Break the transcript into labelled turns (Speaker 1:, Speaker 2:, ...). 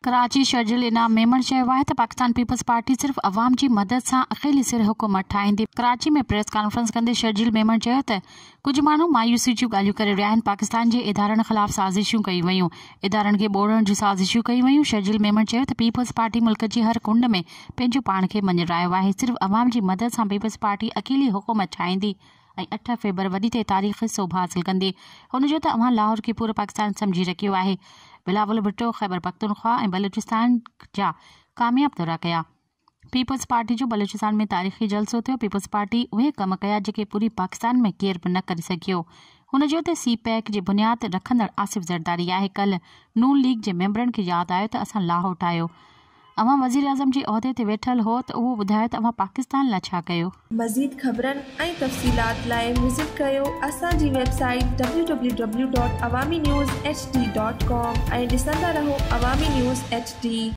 Speaker 1: कराची शर्जिल इनाम मेमन चयो आहे त पाकिस्तान पीपल्स पार्टी सिर्फ़ अवाम जी मदद सां अकेली सिर हुकूमत ठाहींदी। कराची में प्रेस कॉन्फ्रेंस कंदे शर्जिल मेमन चयो त कुछ माण्हू मायूसी जूं ॻाल्हियूं करे रहिया आहिनि। पाकिस्तान जे इदारनि ख़िलाफ़ साज़िशूं कई वयूं, इदारनि खे ॿोड़ण जूं साज़िशूं कई वयूं। शर्जिल मेमन चयो त पीपल्स पार्टी मुल्क जी हर कुंड में पंहिंजो पाण खे मञरायो आहे। सिर्फ़ अवाम जी मदद सां पीपल्स पार्टी अकेली हुकूमत ठाहींदी ऐं 8 फेबर वॾी ते तारीख़ी शोभा हासिल कंदी। हुन जो त अवां लाहौर खे पूरो पाकिस्तान सम्झी रखियो आहे। बिलावल भुट्टो ख़ैबर पख्तूनख्वा ऐं बलूचिस्तान जा कामयाब दौरा कया। पीपल्स पार्टी जो बलूचिस्तान में तारीख़ी जलसो थियो। पीपल्स पार्टी उहे कम कया जेके पूरी पाकिस्तान में केर बि न करे सघियो। हुन जो त सी पैक जी बुनियाद रखंदड़ आसिफ ज़रदारी आहे। कल्ह नून लीग जे मेंबरनि खे यादि आयो त असां लाहौर ठाहियो। अवां वज़ीर आज़म जे उहिदे ते वेठल हो त उहो ॿुधायो त अवां पाकिस्तान लाइ छा कयो।
Speaker 2: मज़ीद ख़बरनि ऐं तफ़सीलात लाइ विज़िट कयो असांजी वेबसाइट www.awamiNewsHD.com ऐं ॾिसंदा रहो अवामी न्यूज़ HD।